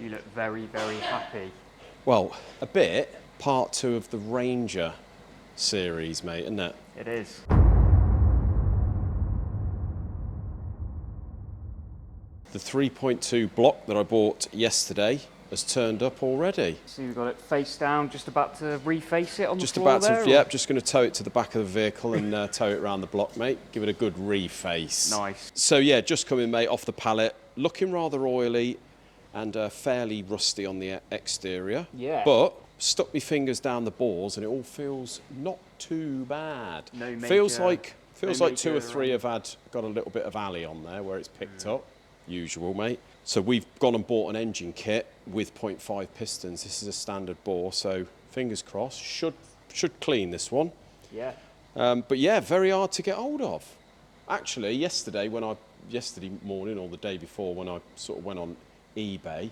You look very, very happy. Well, a bit. Part 2 of the Ranger series, mate, isn't it? It is. The 3.2 block that I bought yesterday has turned up already. So you've got it face down, just about to reface it on the Just floor about to, there? yep, just going to tow it to the back of the vehicle and tow it around the block, mate. Give it a good reface. Nice. So yeah, just coming, mate, off the pallet. Looking rather oily and fairly rusty on the exterior. Yeah. But stuck my fingers down the bores and it all feels not too bad. No major, feels like no 2 or major, 3 have got a little bit of alley on there where it's picked up. Usual, mate. So we've gone and bought an engine kit with 0.5 pistons. This is a standard bore, so fingers crossed. Should clean this one. Yeah. But yeah, very hard to get hold of. Actually, yesterday morning or the day before, when I sort of went on eBay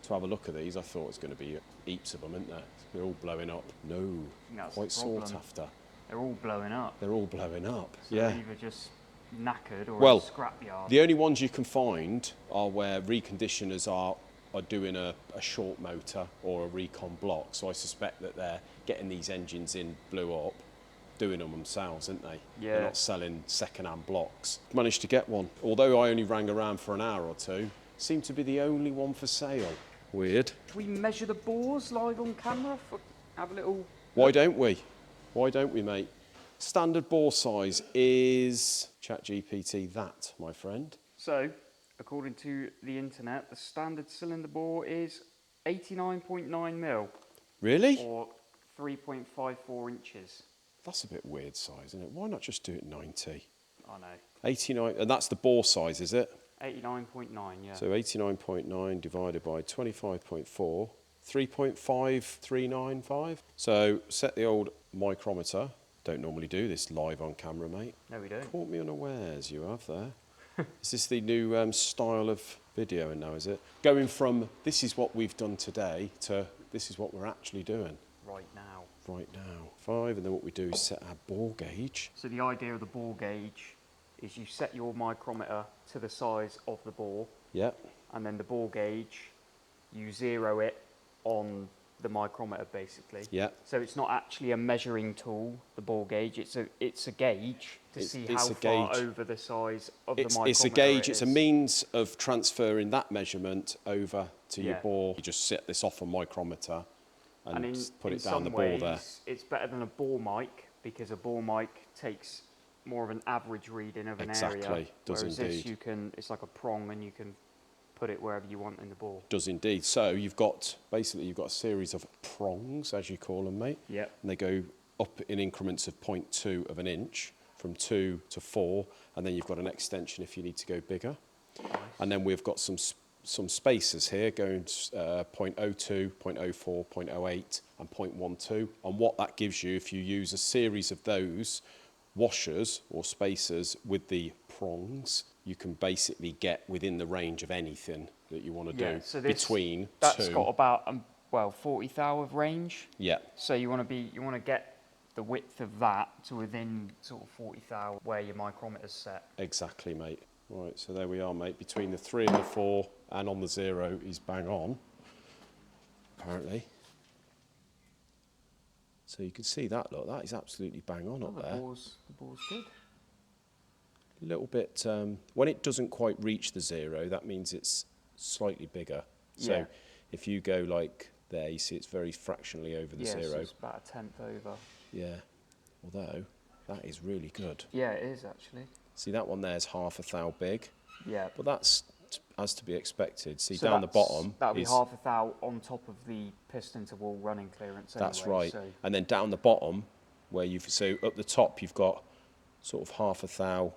to have a look at these, I thought it was going to be heaps of them, isn't there? They're all blowing up. No, That's quite the problem. sought after. They're all blowing up. They're all blowing up. So yeah. they're either just knackered or Well, a scrapyard. the only ones you can find are where reconditioners are doing a short motor or a recon block. So I suspect that they're getting these engines in blew up, doing them themselves, aren't they? Yeah. They're not selling second-hand blocks. Managed to get one. Although I only rang around for an hour or two, seemed to be the only one for sale. Weird. Can we measure the bores live on camera? Have a little... Why don't we? Why don't we, mate? Standard bore size is ChatGPT that, my friend. So, according to the internet, the standard cylinder bore is 89.9 mil. Really? Or 3.54 inches. That's a bit weird size, isn't it? Why not just do it 90? I know. 89, and that's the bore size, is it? 89.9, yeah. So 89.9 divided by 25.4, 3.5395. So set the old micrometer. Don't normally do this live on camera, mate. No, we don't. Caught me unawares, you have there. Is this the new style of video now, is it? Going from this is what we've done today to this is what we're actually doing. Right now. Right now. 5, and then what we do is set our bore gauge. So the idea of the bore gauge is you set your micrometer to the size of the bore, Yep. and then the bore gauge, you zero it on the micrometer basically. Yeah. So it's not actually a measuring tool, the bore gauge. It's a gauge to see how far over the size of the micrometer It's a gauge. it It's a is. means of transferring that measurement over to your Yeah. bore. You just set this off a micrometer and in, put in it down some the bore ways, there. it's better than a bore mic because a bore mic takes more of an average reading of an Exactly, area. does whereas indeed. this, it's like a prong and you can put it wherever you want in the bore. Does indeed. So you've got a series of prongs, as you call them, mate. Yep. And they go up in increments of 0.2 of an inch, from 2 to 4, and then you've got an extension if you need to go bigger. Nice. And then we've got some spacers here going 0.02, 0.04, 0.08 and 0.12. And what that gives you, if you use a series of those washers or spacers with the prongs, you can basically get within the range of anything that you want to do So between that's two. got about 40 thou of range. Yeah, So you want to get the width of that to within sort of 40 thou where your micrometer's set. exactly, mate. Right, so there we are, mate. Between the 3 and the 4 and on the 0 is bang on, apparently. So you can see that, look, that is absolutely bang on up The there. bore's good. A little bit, when it doesn't quite reach the 0, that means it's slightly bigger. So Yeah. if you go like there, you see it's very fractionally over the 0. So it's about a tenth over. Yeah, although that is really good. Yeah, it is actually. See, that one there's half a thou big, Yeah. but that's as to be expected. See, So down the that's- bottom that'll be is... half a thou on top of the piston to wall running clearance. That's anyway, right. So And then down the bottom, so up the top you've got sort of half a thou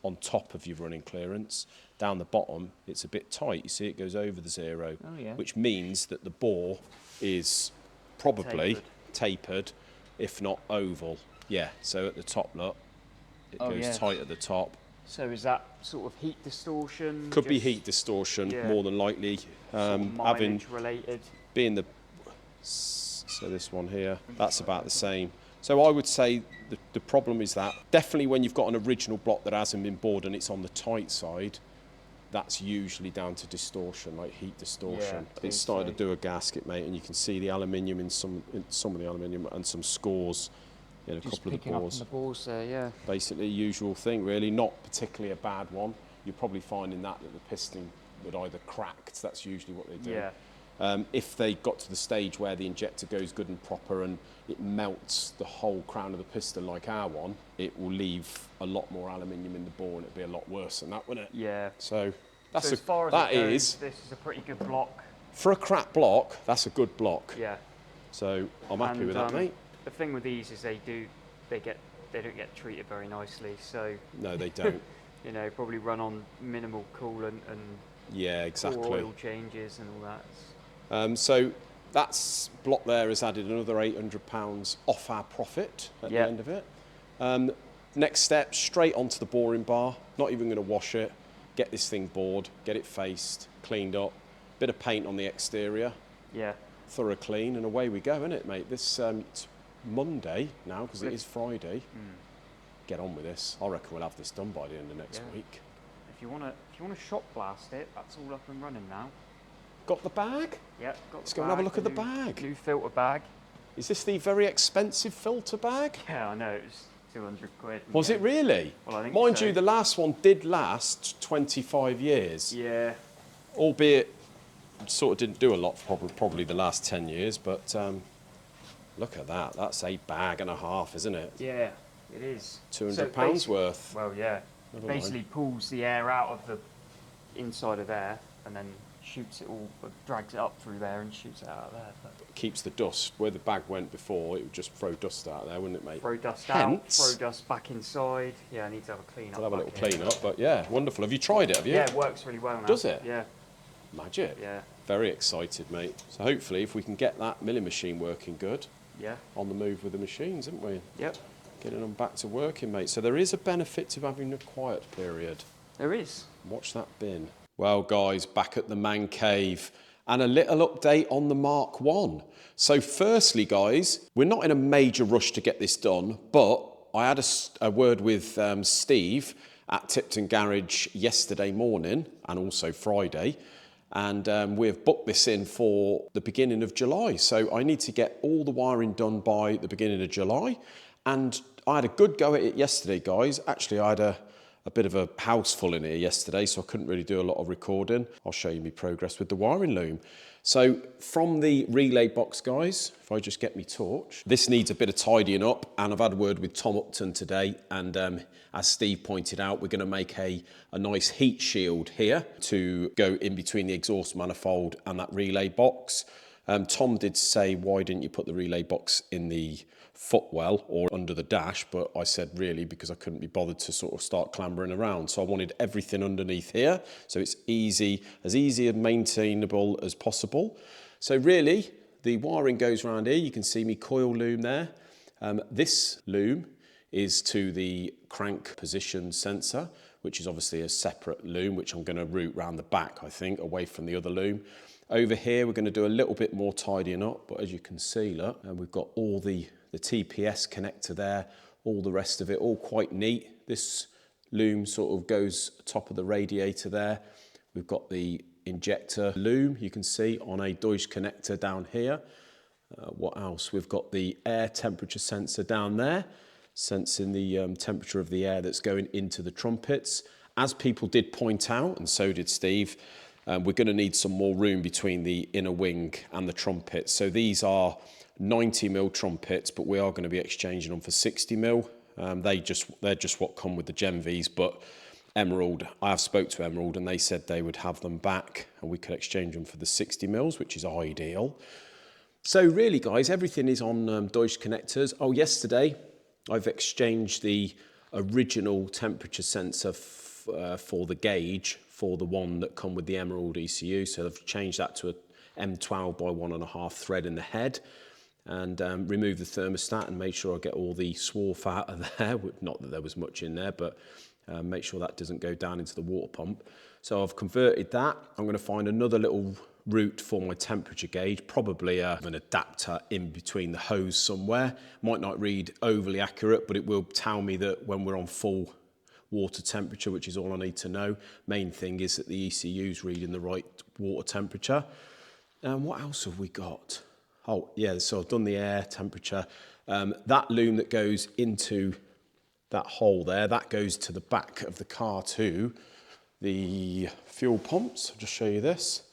on top of your running clearance. Down the bottom, it's a bit tight. You see, it goes over the 0, Oh, yeah. which means that the bore is probably tapered, if not oval. Yeah, so at the top, look, it Oh, goes yeah. tight at the top. So is that sort of heat distortion? Could be just heat distortion, yeah. more than likely. sort of Having mileage related. being so this one here, that's about the same. So I would say the problem is that definitely when you've got an original block that hasn't been bored and it's on the tight side, that's usually down to distortion, like heat distortion. Yeah, It's starting to do a gasket, mate, and you can see the aluminium in some of the aluminium and some scores. You know, a just couple of the picking up on bores. the balls there, yeah. Basically, usual thing, really. Not particularly a bad one. You're probably finding that the piston would either cracked. That's usually what they do. Yeah. If they got to the stage where the injector goes good and proper and it melts the whole crown of the piston like our one, it will leave a lot more aluminium in the bore and it'd be a lot worse than that, wouldn't it? Yeah. So that's so as far as that it goes, is this is a pretty good block. for a crap block. That's a good block. Yeah. So I'm happy with that, mate. The thing with these is they don't get treated very nicely. So No, they don't. you know, probably run on minimal coolant and Yeah, exactly. poor oil changes and all that. So that's block there has added another £800 off our profit at the end of it. Next step, straight onto the boring bar. Not even going to wash it. Get this thing bored, get it faced, cleaned up. Bit of paint on the exterior. Yeah. Thorough clean, and away we go, isn't it, mate? This it's Monday now because it is Friday. Get on with this. I reckon we'll have this done by the end of next week. If you wanna shop blast it, that's all up and running now. Got the bag? Yeah, got Let's the go and have a bag, look at the bag. New filter bag. Is this the very expensive filter bag? Yeah, I know, it was 200 quid. Was it really? Well, I think Mind so. you, the last one did last 25 years. Yeah. Albeit, sort of didn't do a lot for probably the last 10 years, but look at that. That's a bag and a half, isn't it? Yeah, it is. £200 worth. Well, yeah. Never Basically pulls the air out of the inside of there and then shoots it all, drags it up through there and shoots it out of there. But Keeps the dust. Where the bag went before, it would just throw dust out there, wouldn't it, mate? throw dust Hence- out, throw dust back inside. Yeah, I need to have a clean up. We'll have a little back clean here. up, but yeah, wonderful. Have you tried it, have you? Yeah, it works really well now. Does it? Yeah, Magic. yeah, Very excited, mate. So hopefully, if we can get that milling machine working good, yeah. on the move with the machines, haven't we? Yep, Getting them back to working, mate. So there is a benefit to having a quiet period. there is. Watch that bin. Well, guys, back at the man cave and a little update on the Mark 1. So firstly, guys, we're not in a major rush to get this done, but I had a word with Steve at Tipton Garage yesterday morning and also Friday, and we've booked this in for the beginning of July. So I need to get all the wiring done by the beginning of July, and I had a good go at it yesterday, guys. Actually, I had a bit of a house full in here yesterday, so I couldn't really do a lot of recording. I'll show you my progress with the wiring loom. So from the relay box, guys, if I just get me torch, this needs a bit of tidying up, and I've had a word with Tom Upton today, and as Steve pointed out, we're going to make a nice heat shield here to go in between the exhaust manifold and that relay box. Tom did say, why didn't you put the relay box in the footwell or under the dash? But I said, really, because I couldn't be bothered to sort of start clambering around. So I wanted everything underneath here, so it's as easy and maintainable as possible. So really, the wiring goes around here. You can see me coil loom there. This loom is to the crank position sensor, which is obviously a separate loom, which I'm going to route round the back, I think, away from the other loom. Over here, we're going to do a little bit more tidying up, but as you can see, look, we've got all the TPS connector there, all the rest of it, all quite neat. This loom sort of goes top of the radiator there. We've got the injector loom, you can see, on a Deutsch connector down here. What else? We've got the air temperature sensor down there, sensing the temperature of the air that's going into the trumpets. As people did point out, and so did Steve, we're going to need some more room between the inner wing and the trumpets. So these are 90mm trumpets, but we are going to be exchanging them for 60mm. They're just what come with the Gen Vs, but Emerald, I have spoke to Emerald and they said they would have them back and we could exchange them for the 60mm, which is ideal. So really, guys, everything is on Deutsch connectors. Oh, yesterday I've exchanged the original temperature sensor for the gauge for the one that come with the Emerald ECU. So I've changed that to a M12 by 1.5 thread in the head, and remove the thermostat and make sure I get all the swarf out of there. Not that there was much in there, but make sure that doesn't go down into the water pump. So I've converted that. I'm going to find another little route for my temperature gauge, probably an adapter in between the hose somewhere. Might not read overly accurate, but it will tell me that when we're on full water temperature, which is all I need to know. Main thing is that the ECU's reading the right water temperature. And what else have we got? Oh yeah, so I've done the air temperature. That loom that goes into that hole there, that goes to the back of the car to the fuel pumps. I'll just show you this.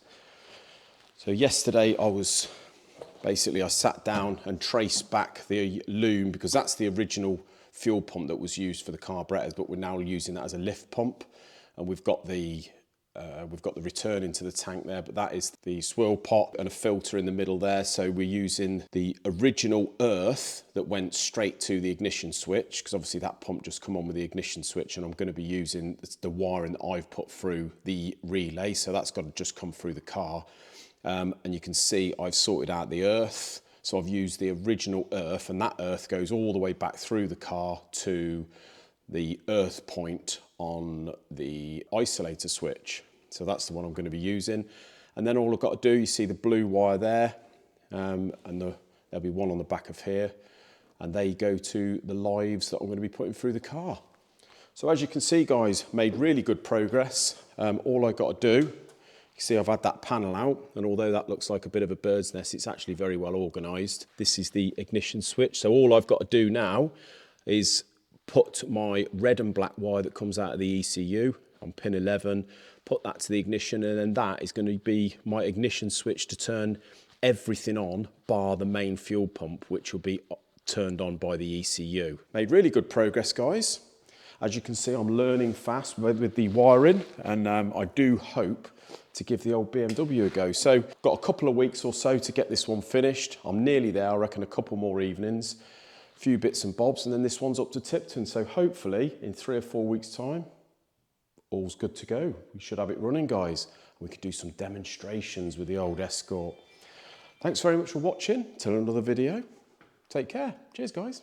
So yesterday I sat down and traced back the loom, because that's the original fuel pump that was used for the carburetors, but we're now using that as a lift pump, and we've got the return into the tank there, but that is the swirl pot and a filter in the middle there. So we're using the original earth that went straight to the ignition switch, because obviously that pump just come on with the ignition switch, and I'm going to be using the wiring that I've put through the relay, so that's got to just come through the car. And you can see I've sorted out the earth. So I've used the original earth, and that earth goes all the way back through the car to the earth point on the isolator switch. So that's the one I'm going to be using. And then all I've got to do, you see the blue wire there, and there'll be one on the back of here, and they go to the lives that I'm going to be putting through the car. So as you can see, guys, made really good progress. All I've got to do, you see I've had that panel out, and although that looks like a bit of a bird's nest, it's actually very well organised. This is the ignition switch. So all I've got to do now is put my red and black wire that comes out of the ECU on pin 11, put that to the ignition, and then that is going to be my ignition switch to turn everything on bar the main fuel pump, which will be turned on by the ECU. Made really good progress, guys. As you can see, I'm learning fast with the wiring, and I do hope to give the old BMW a go. So got a couple of weeks or so to get this one finished. I'm nearly there, I reckon a couple more evenings, a few bits and bobs, and then this one's up to Tipton. So hopefully in 3 or 4 weeks' time, all's good to go. We should have it running, guys. We could do some demonstrations with the old Escort. Thanks very much for watching. Till another video. Take care. Cheers, guys.